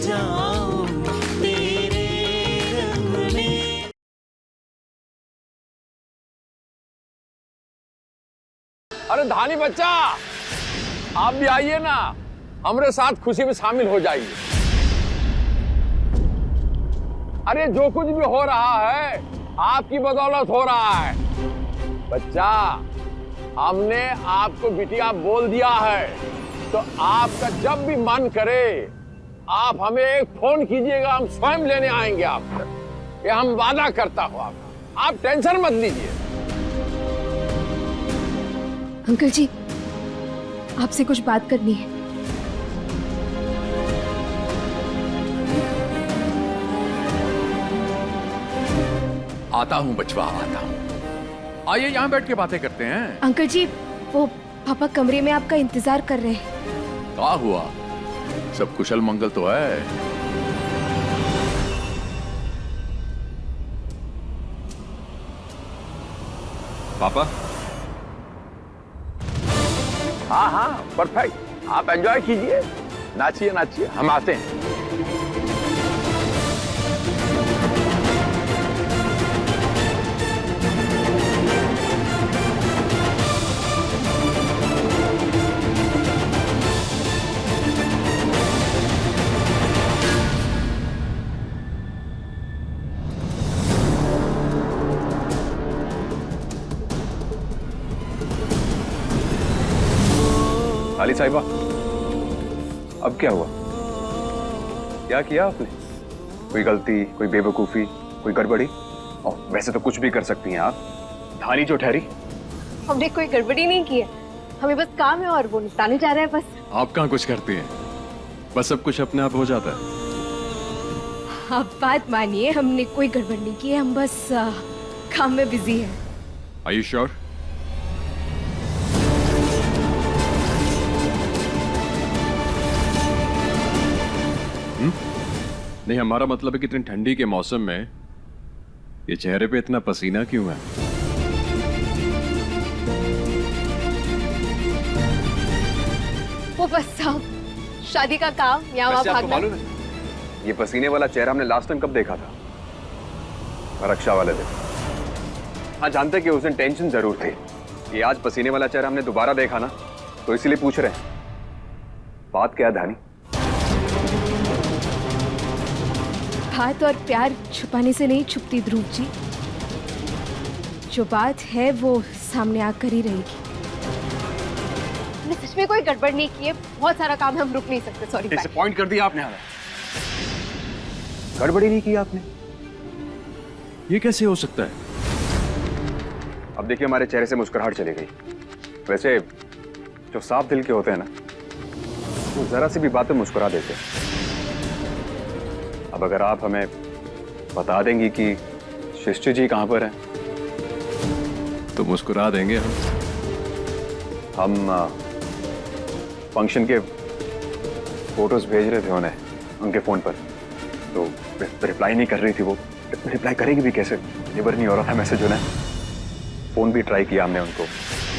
जाऊं तेरे रंग में। अरे धानी बच्चा, आप भी आइए ना, हमारे साथ खुशी में शामिल हो जाइए। अरे जो कुछ भी हो रहा है आपकी बदौलत हो रहा है। बच्चा, हमने आपको बिटिया बोल दिया है, तो आपका जब भी मन करे आप हमें एक फोन कीजिएगा, हम स्वयं लेने आएंगे आपको। ये हम वादा करता हूं आप टेंशन मत लीजिए। अंकल जी, आपसे कुछ बात करनी है। आता हूं बचवा, आता हूं। आइए यहाँ बैठ के बातें करते हैं। अंकल जी, वो पापा कमरे में आपका इंतजार कर रहे हैं। क्या हुआ? सब कुशल मंगल तो है? पापा? हाँ हाँ परफेक्ट, आप एंजॉय कीजिए, नाचिए नाचिए, हम आते हैं। लाली साहिबा, अब क्या हुआ? क्या किया आपने? कोई गलती, कोई बेवकूफी, कोई गड़बड़ी? और वैसे तो कुछ भी कर सकती हैं आप, धानी जो ठहरी। हमने कोई गड़बड़ी नहीं की है, हमें बस काम है और वो निपटाने जा रहे हैं बस। आप कहाँ कुछ करती हैं, बस सब कुछ अपने आप हो जाता है। आप बात मानिए, हमने कोई गड़बड़ नहीं की है, हम बस काम में बिजी हैं। Are you sure? नहीं, हमारा मतलब है कि इतनी ठंडी के मौसम में ये चेहरे पे इतना पसीना क्यों है? वो बस शादी का काम यहाँ वहाँ भागना। मालूम है ये पसीने वाला चेहरा हमने लास्ट टाइम कब देखा था? रक्षा वाले दिन। हाँ, जानते कि उस दिन टेंशन जरूर थी। ये आज पसीने वाला चेहरा हमने दोबारा देखा ना, तो इसीलिए पूछ रहे हैं, बात क्या है धानी? बात और प्यार छुपाने से नहीं छुपती ध्रुव जी, जो बात है वो सामने आकर ही रहेगी। सच में कोई गड़बड़ नहीं की है, बहुत सारा काम है, हम रुक नहीं सकते। सॉरी। डिसअपॉइंट कर दिया आपने हमें। गड़बड़ी नहीं की आपने, ये कैसे हो सकता है? अब देखिए, हमारे चेहरे से मुस्कुराहट चली गई। वैसे जो साफ दिल के होते हैं ना, वो जरा सी भी बात पे मुस्कुरा देते हैं। अब अगर आप हमें बता देंगी कि शिष्ट जी कहां पर हैं, तो मुस्कुरा देंगे हम फंक्शन के फोटोज भेज रहे थे उन्हें उनके फोन पर, तो रिप्लाई नहीं कर रही थी। वो रिप्लाई करेगी भी कैसे? डिलीवर नहीं हो रहा था मैसेज उन्हें। फोन भी ट्राई किया हमने उनको,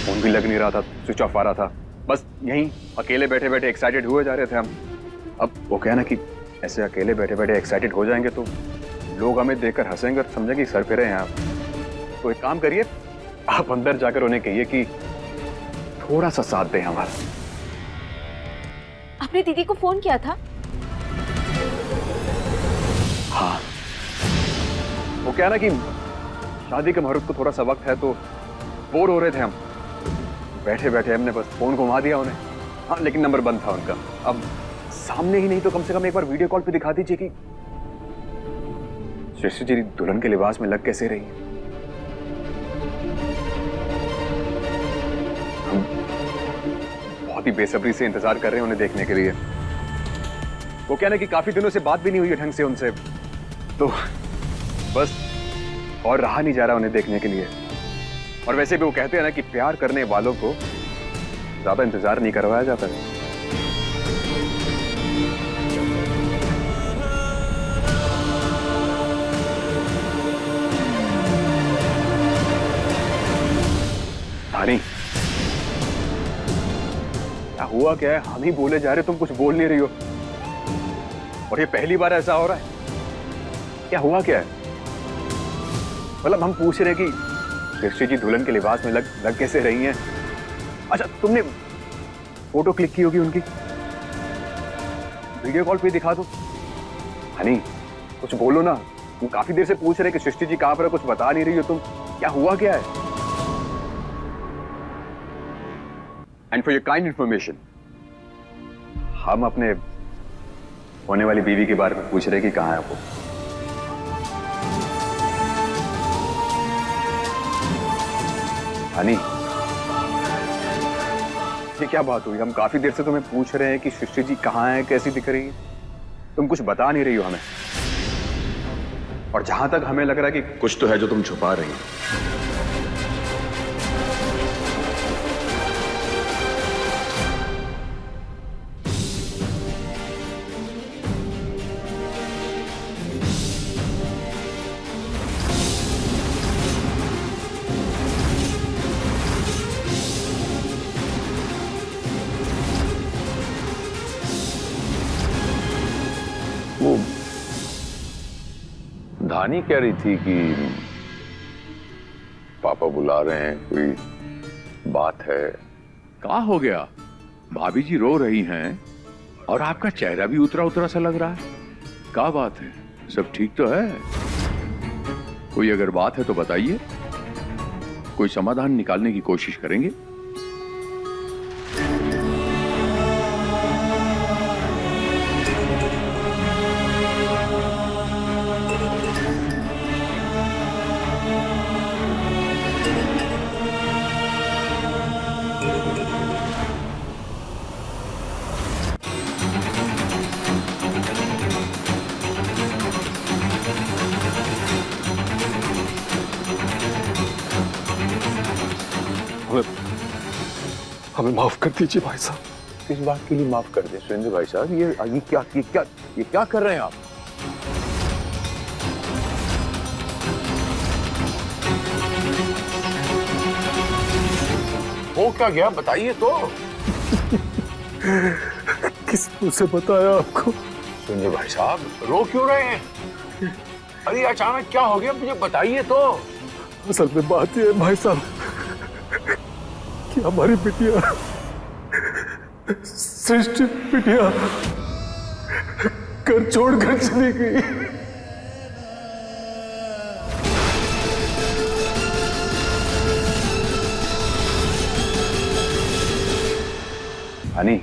फोन भी लग नहीं रहा था, स्विच ऑफ आ रहा था। बस यहीं अकेले बैठे बैठे एक्साइटेड हुए जा रहे थे हम। अब वो क्या ना कि ऐसे अकेले बैठे बैठे एक्साइटेड हो जाएंगे तो लोग हमें देखकर हंसेंगे और समझेंगे कि सर फिरे हैं आप। तो एक काम करिए, आप अंदर जाकर उन्हें कहिए कि थोड़ा सा साथ दें हमारा। आपने दीदी को फोन किया था? हाँ, वो क्या ना कि शादी के मुहूर्त को थोड़ा सा वक्त है, तो बोर हो रहे थे हम, बैठे बैठे हमने बस फोन घुमा दिया उन्हें। हाँ, लेकिन नंबर बंद था उनका। अब सामने ही नहीं तो कम से कम एक बार वीडियो कॉल पे दिखा दीजिए कि शिष्ट जी दुल्हन के लिबास में लग कैसे रही है। हम बहुत ही बेसब्री से इंतजार कर रहे हैं उन्हें देखने के लिए। वो क्या ना कि काफी दिनों से बात भी नहीं हुई है ढंग से उनसे, तो बस और रहा नहीं जा रहा उन्हें देखने के लिए। और वैसे भी वो कहते हैं ना कि प्यार करने वालों को ज्यादा इंतजार नहीं करवाया जाता है। धानी, क्या हुआ क्या है? हम ही बोले जा रहे, तुम कुछ बोल नहीं रही हो। और ये पहली बार ऐसा हो रहा है? क्या हुआ क्या है? मतलब हम पूछ रहे हैं कि सृष्टि जी दुल्हन के लिबास में लग कैसे रही हैं? अच्छा, तुमने फोटो क्लिक की होगी उनकी, वीडियो कॉल पे दिखा दो। हनी, कुछ बोलो ना, तुम काफी देर से पूछ रहे कि सृष्टि जी कहां पर है, कुछ बता नहीं रही हो तुम। क्या हुआ क्या है? And for your kind information, हम अपने होने वाली बीवी के बारे में पूछ रहे कि कहां है वो। हनी, ये क्या बात हुई? हम काफी देर से तुम्हें पूछ रहे हैं कि सृष्टि जी कहां है, कैसी दिख रही है, तुम कुछ बता नहीं रही हो हमें। और जहां तक हमें लग रहा है कि कुछ तो है जो तुम छुपा रही हो। वो धानी कह रही थी कि पापा बुला रहे हैं, कोई बात है। क्या हो गया? भाभी जी रो रही हैं और आपका चेहरा भी उतरा उतरा सा लग रहा है। क्या बात है? सब ठीक तो है? कोई अगर बात है तो बताइए, कोई समाधान निकालने की कोशिश करेंगे। हमें माफ कर दीजिए भाई साहब। किस बात के लिए माफ कर दे सुरेंद्र भाई साहब? ये क्या कर रहे हैं आप? हो क्या गया, बताइए तो। किस मुंह से बताया आपको? सुरेंद्र भाई साहब रो क्यों रहे हैं? अरे अचानक क्या हो गया, मुझे बताइए तो। असल में बात यह है भाई साहब कि हमारी बिटिया सृष्टि बिटिया घर छोड़कर चली गई। हनी,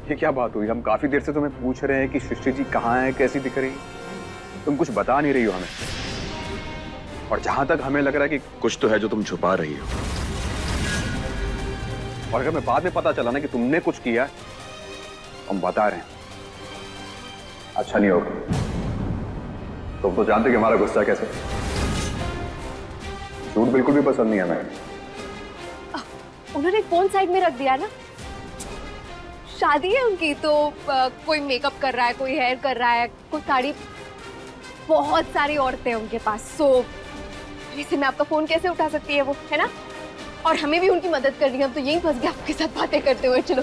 ये क्या बात हुई? हम काफी देर से तुम्हें पूछ रहे हैं कि सृष्टि जी कहां है, कैसी दिख रही है, तुम कुछ बता नहीं रही हो हमें। और जहां तक हमें लग रहा है कि कुछ तो है जो तुम छुपा रही हो। और अगर मैं बाद में पता चला ना कि तुमने कुछ किया, हम बता रहे हैं, अच्छा नहीं होगा। तुम तो जानते कि हमारा गुस्सा कैसे। झूठ बिल्कुल भी पसंद नहीं है हमें। उन्होंने फोन साइड में रख दिया ना, शादी है उनकी तो कोई मेकअप कर रहा है, कोई हेयर कर रहा है, कोई साड़ी, बहुत सारी औरतें हैं उनके पास। सो वैसे मैं आपका फोन कैसे उठा सकती है वो, है ना? और हमें भी उनकी मदद करनी है, हम तो यहीं फंस गए आपके साथ बातें करते हुए। चलो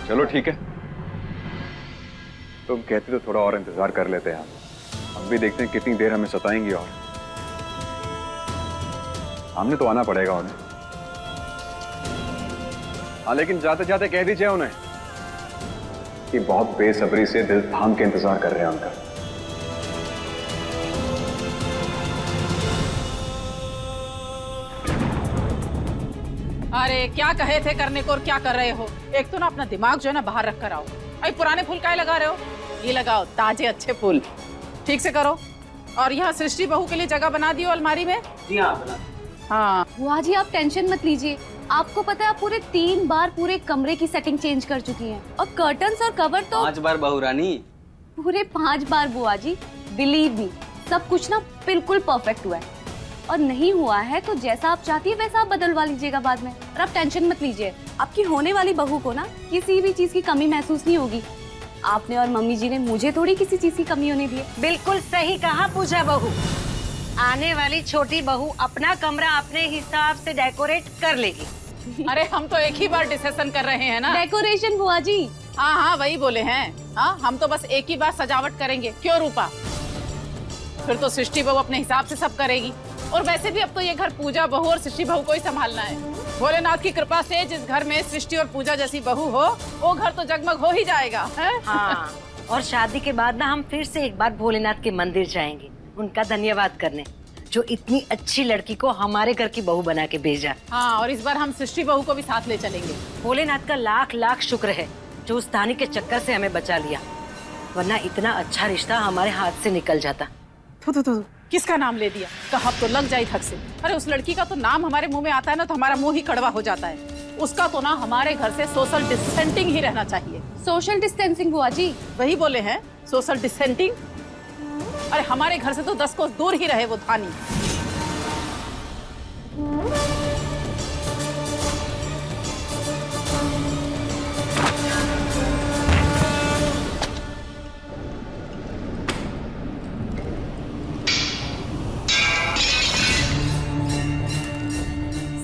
चलो ठीक है, तुम कहती तो थोड़ा और इंतजार कर लेते हैं। हम भी देखते हैं कितनी देर हमें सताएंगी। और सामने तो आना पड़ेगा उन्हें। हाँ, लेकिन जाते जाते कह दीजिए उन्हें कि बहुत बेसब्री से दिल थाम के इंतजार कर रहे हैं उनका। अरे क्या कहे थे करने को और क्या कर रहे हो? एक तो ना अपना दिमाग जो है ना बाहर रख कर आओ। अरे पुराने फूल काहे लगा रहे हो? ये लगाओ ताजे अच्छे फूल, ठीक से करो। और यहाँ सृष्टि बहू के लिए जगह बना दियो अलमारी में। जी हाँ, बना। हाँ बुआ जी आप टेंशन मत लीजिए, आपको पता है आप पूरे 3 बार पूरे कमरे की सेटिंग चेंज कर चुकी हैं। और कर्टन्स और कवर तो 5 बार बहू रानी। पूरे 5 बार बुआ जी। बिलीव मी, सब कुछ ना बिल्कुल परफेक्ट हुआ है। और नहीं हुआ है तो जैसा आप चाहती है वैसा आप बदलवा लीजिएगा बाद में। और आप टेंशन मत लीजिए, आपकी होने वाली बहू को ना किसी भी चीज की कमी महसूस नहीं होगी। आपने और मम्मी जी ने मुझे थोड़ी किसी चीज की कमी होने दी है। बिल्कुल सही कहा पूजा बहू। आने वाली छोटी बहू अपना कमरा अपने हिसाब से डेकोरेट कर लेगी। अरे हम तो एक ही बार डिस्कशन कर रहे हैं ना। डेकोरेशन बुआ जी। हाँ हाँ वही बोले हैं। हाँ हम तो बस एक ही बार सजावट करेंगे, क्यों रूपा? फिर तो सृष्टि बहू अपने हिसाब से सब करेगी। और वैसे भी अब तो ये घर पूजा बहू और सृष्टि बहू को ही संभालना है। भोलेनाथ की कृपा से जिस घर में सृष्टि और पूजा जैसी बहू हो, वो घर तो जगमग हो ही जाएगा है? हाँ, और शादी के बाद ना हम फिर से एक बार भोलेनाथ के मंदिर जाएंगे उनका धन्यवाद करने, जो इतनी अच्छी लड़की को हमारे घर की बहू बना के भेजा। हाँ, और इस बार हम सृष्टि बहू को भी साथ ले चलेंगे। भोलेनाथ का लाख लाख शुक्र है जो उस धानी के चक्कर से हमें बचा लिया, वरना इतना अच्छा रिश्ता हमारे हाथ से निकल जाता। किसका नाम ले दिया? कहा तो लग जाए थक से। अरे उस लड़की का तो नाम हमारे मुंह में आता है ना तो हमारा मुंह ही कड़वा हो जाता है। उसका तो ना हमारे घर से सोशल डिस्टेंसिंग ही रहना चाहिए। सोशल डिस्टेंसिंग बुआ जी। वही बोले हैं, सोशल डिस्टेंसिंग। अरे हमारे घर से तो 10 कोस दूर ही रहे वो धानी।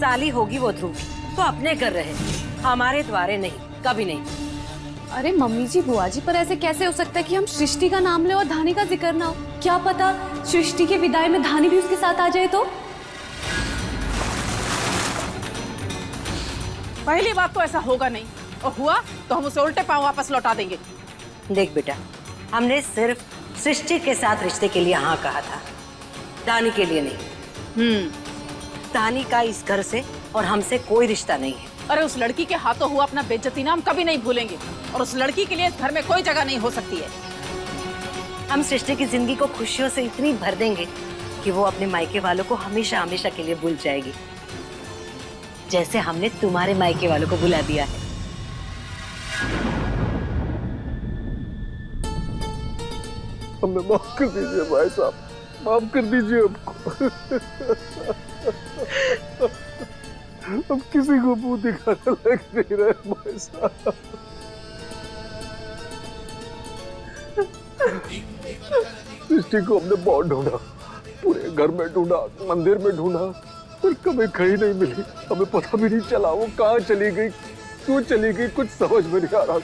साली होगी वो ध्रुव तो अपने कर रहे, हमारे द्वारे नहीं, कभी नहीं। अरे मम्मी जी बुआ जी, पर ऐसे कैसे हो सकता है कि हम सृष्टि का नाम ले और धानी का जिक्र ना हो? क्या पता सृष्टि के विदाई में धानी भी उसके साथ आ जाए तो? पहली बात तो ऐसा होगा नहीं, और हुआ तो हम उसे उल्टे पांव वापस लौटा देंगे। देख बेटा, हमने सिर्फ सृष्टि के साथ रिश्ते के लिए हाँ कहा था, धानी के लिए नहीं। धानी का इस घर से और हमसे कोई रिश्ता नहीं है। अरे उस लड़की के हाथों हुआ अपना बेइज्जती ना हम कभी नहीं भूलेंगे, और उस लड़की के लिए इस घर में कोई जगह नहीं हो सकती है। हम सृष्टि की जिंदगी को खुशियों से इतनी भर देंगे कि वो अपने मायके वालों को हमेशा हमेशा के लिए भूल जाएगी, जैसे हमने तुम्हारे मायके वालों को भुला दिया है। हमें माफ कर दीजिए भाई साहब, माफ कर दीजिए हमको। हम किसी को मुंह दिखाने लग नहीं रहे भाई साहब। सृष्टि को हमने बहुत ढूंढा, पूरे घर में ढूंढा, मंदिर में ढूंढा, पर कभी कहीं नहीं मिली। हमें पता भी नहीं चला वो कहाँ चली गई, क्यों चली गई, कुछ समझ में नहीं आ रहा।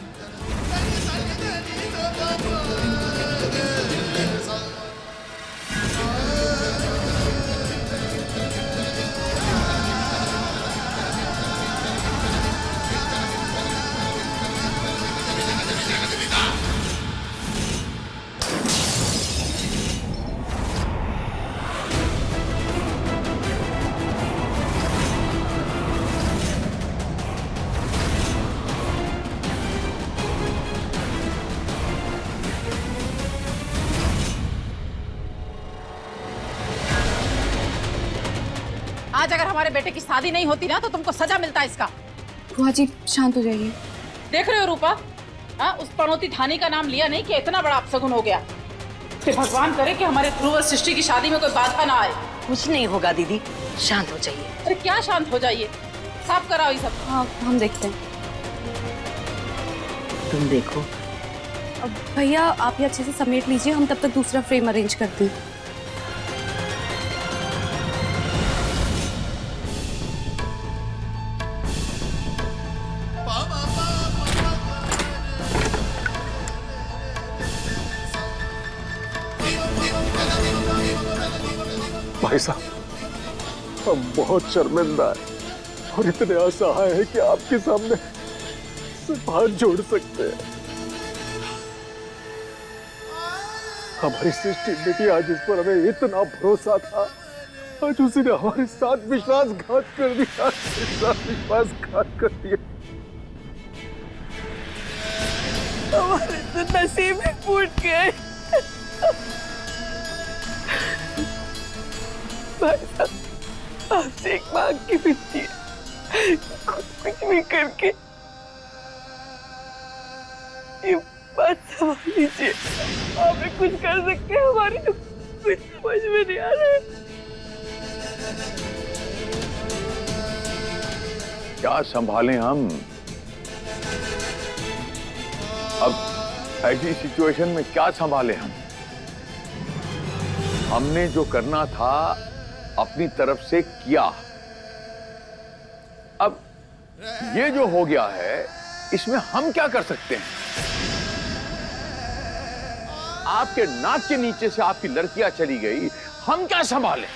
आज अगर हमारे बेटे की शादी नहीं होती ना तो तुमको सजा मिलता है इसका। बुआ जी शांत हो जाइए। देख रहे हो रूपा, हाँ उस पनौती धानी का नाम लिया नहीं कि इतना बड़ा अपशगुन हो गया। फिर भगवान करे कि हमारे ध्रुव और सृष्टि की शादी में कोई बाधा ना आए। कुछ नहीं होगा दीदी, शांत हो जाइए। अरे क्या शांत हो जाइए, साफ कराओ ये सब। हाँ हम देखते हैं। तुम देखो। अब भैया आप ये अच्छे से समेट लीजिए, हम तब तक दूसरा फ्रेम अरेंज करते हैं। भाई साहब हम बहुत शर्मिंदा है और इतने असहाय है कि आपके सामने सिर्फ हाथ जोड़ सकते हैं। हमारी सृष्टि बेटी आज इस पर हमें इतना भरोसा था, आज उसी ने हमारे साथ विश्वासघात कर दिया, विश्वासघात कर दिया। हमारे तो नसीब ही फूट गए। भाई साहब आपसे एक मांग की विनती है, कुछ भी करके ये बात संभाल लीजिए। आप भी कुछ कर सकते हैं, हमारे कुछ समझ में नहीं आ रहा है। क्या संभालें हम? अब ऐसी सिचुएशन में क्या संभालें हम? हमने जो करना था अपनी तरफ से किया, अब ये जो हो गया है इसमें हम क्या कर सकते हैं? आपके नाक के नीचे से आपकी लड़कियां चली गई, हम क्या संभालें?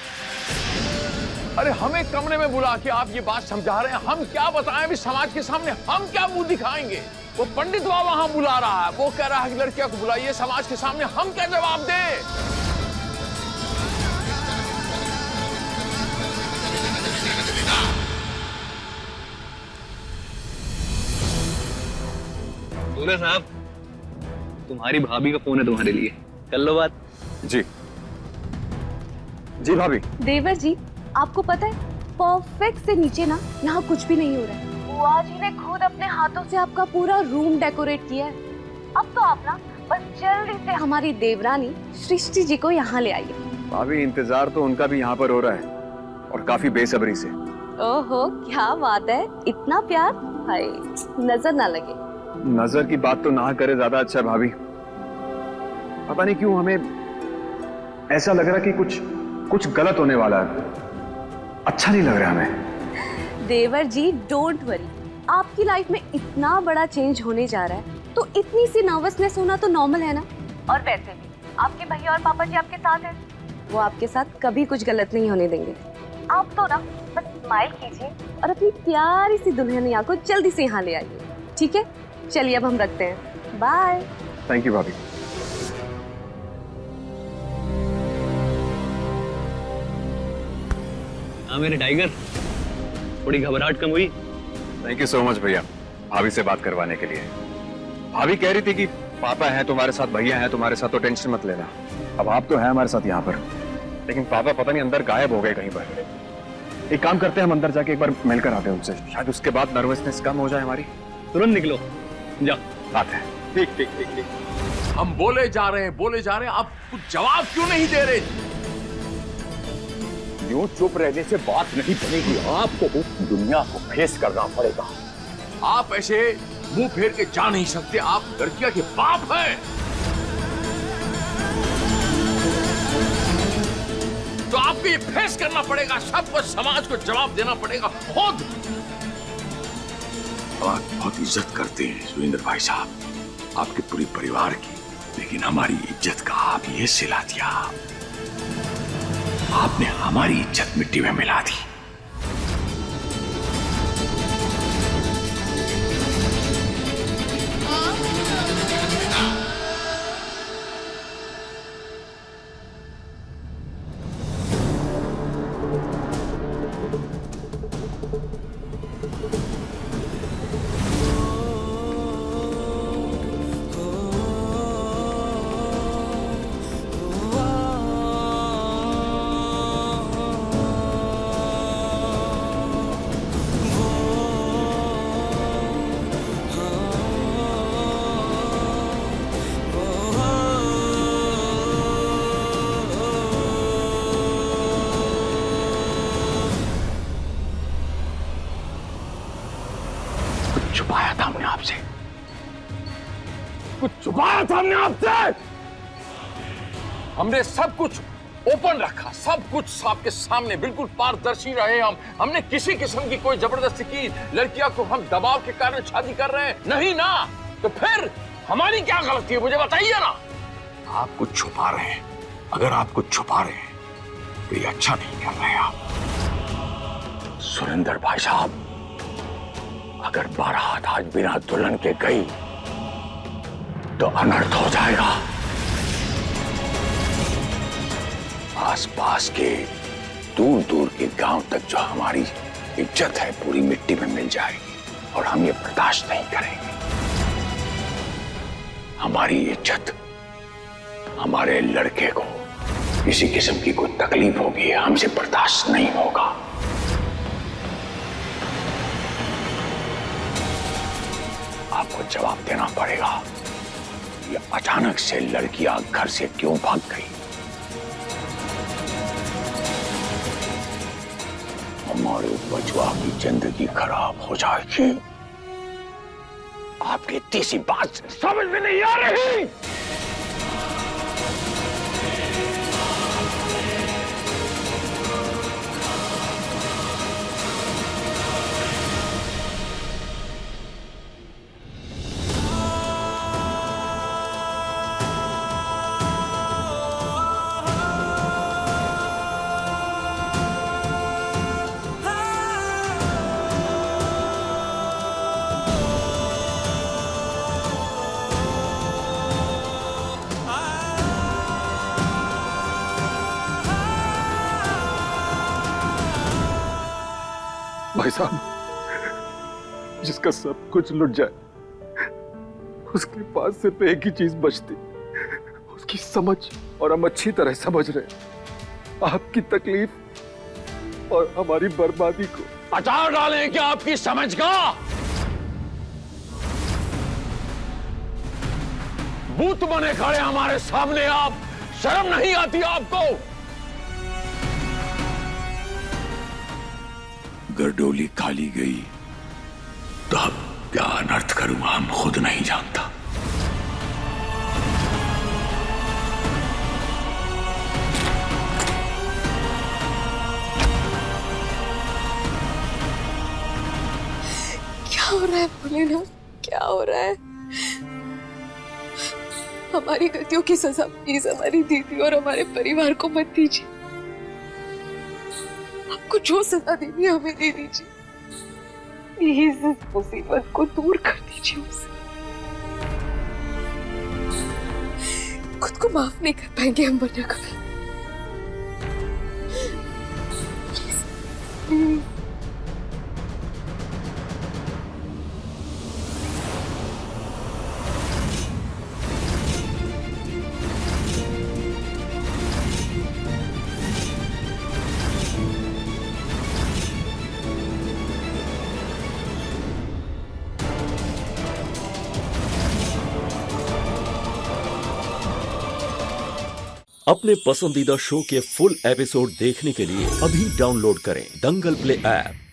अरे हमें कमरे में बुला के आप ये बात समझा रहे हैं, हम क्या बताएं अभी समाज के सामने? हम क्या मुंह दिखाएंगे? वो पंडित बाबा वहां बुला रहा है, वो कह रहा है कि लड़कियों को बुलाइए समाज के सामने, हम क्या जवाब दें? दूल्हे साहब, तुम्हारी भाभी का फोन है तुम्हारे लिए, कर लो बात। जी जी भाभी। देवर जी, आपको पता है परफेक्ट से नीचे ना यहाँ कुछ भी नहीं हो रहा है। बुआ जी ने खुद अपने हाथों से आपका पूरा रूम डेकोरेट किया है। अब तो आप ना बस जल्दी से हमारी देवरानी सृष्टि जी को यहाँ ले आइए। भाभी, इंतजार तो उनका भी यहाँ पर हो रहा है और काफी बेसब्री से। ओहो, क्या बात है, इतना प्यार, हाय नजर ना लगे। नजर की बात तो ना करे ज्यादा अच्छा भाभी। पता नहीं क्यों हमें ऐसा लग रहा कि कुछ गलत होने वाला है, अच्छा नहीं लग रहा हमें। देवर जी डोंट वरी, आपकी लाइफ में इतना बड़ा चेंज होने जा रहा है तो इतनी सी नर्वसनेस होना तो नॉर्मल है ना। और वैसे भी आपके भैया और पापा जी आपके साथ हैं, वो आपके साथ कभी कुछ गलत नहीं होने देंगे। आप तो ना बस स्माइल कीजिए और अपनी प्यारी सी दुल्हनिया को जल्दी से यहाँ ले आइए, ठीक है? चलिए अब हम रखते हैं, बाय। थैंक यू भाभी। हाँ मेरे टाइगर, थोड़ी घबराहट कम हुई? थैंक यू सो मच भैया, भाभी से बात करवाने के लिए। भाभी कह रही थी कि पापा है तुम्हारे साथ, भैया है तुम्हारे साथ, तो टेंशन मत लेना। अब आप तो है हमारे साथ यहाँ पर, लेकिन पापा पता नहीं अंदर गायब हो गए कहीं पर। एक काम करते हैं, हम अंदर जाके एक बार मिलकर आते हैं उनसे, शायद उसके बाद नर्वसनेस कम हो जाए हमारी। तुरंत निकलो, जाओ। आते हैं। ठीक ठीक ठीक ठीक। हम बोले जा रहे हैं, आप कुछ जवाब क्यों नहीं दे रहे? यूं चुप रहने से बात नहीं बनेगी, आपको दुनिया को फेस करना पड़ेगा। आप ऐसे मुंह फेर के जा नहीं सकते, आप लड़कियां के बाप हैं। तो आपको ये फेस करना पड़ेगा, सबको, समाज को जवाब देना पड़ेगा खुद। और बहुत इज्जत करते हैं सुरेंद्र भाई साहब आपके पूरे परिवार की, लेकिन हमारी इज्जत का आप ये सिला दिया, आपने हमारी इज्जत मिट्टी में मिला दी। छुपाया था हमने आपसे, कुछ छुपाया था हमने आपसे। हमने सब कुछ ओपन रखा, सब कुछ आपके सामने, बिल्कुल पारदर्शी रहे हम। हमने किसी किस्म की कोई जबरदस्ती की, लड़कियां को हम दबाव के कारण शादी कर रहे हैं नहीं ना। तो फिर हमारी क्या गलती है, मुझे बताइए ना। आप कुछ छुपा रहे हैं, अगर आप कुछ छुपा रहे हैं तो ये अच्छा नहीं कर रहे आप सुरेंद्र भाई साहब। अगर बारात आज बिना दुल्हन के गई तो अनर्थ हो जाएगा। आसपास के दूर दूर के गांव तक जो हमारी इज्जत है पूरी मिट्टी में मिल जाएगी और हम ये बर्दाश्त नहीं करेंगे। हमारी इज्जत, हमारे लड़के को किसी किस्म की कोई तकलीफ होगी, हमसे बर्दाश्त नहीं होगा। आपको जवाब देना पड़ेगा, ये अचानक से लड़कियां घर से क्यों भाग गई। हमारे बचवा की जिंदगी खराब हो जाएगी। आपकी इतनी सी बात समझ में नहीं आ रही। भाई साहब, जिसका सब कुछ लुट जाए उसके पास सिर्फ एक ही चीज बचती, उसकी समझ। और हम अच्छी तरह समझ रहे आपकी तकलीफ और हमारी बर्बादी को। अचार डालें क्या आपकी समझ का? भूत बने खड़े हमारे सामने आप, शर्म नहीं आती आपको? गर्डोली खाली गई तो अब क्या अनर्थ करूंगा हम खुद नहीं जानता। क्या हो रहा है भोलेनाथ, क्या हो रहा है? हमारी गलतियों की सजा प्लीज हमारी दीदी और हमारे परिवार को मत दीजिए। आपको जो सजा देनी है हमें दे दीजिए। प्लीज इस मुसीबत को दूर कर दीजिए हमसे। खुद को माफ नहीं कर पाएंगे हम वरना कभी। प्लीज। अपने पसंदीदा शो के फुल एपिसोड देखने के लिए अभी डाउनलोड करें दंगल प्ले ऐप।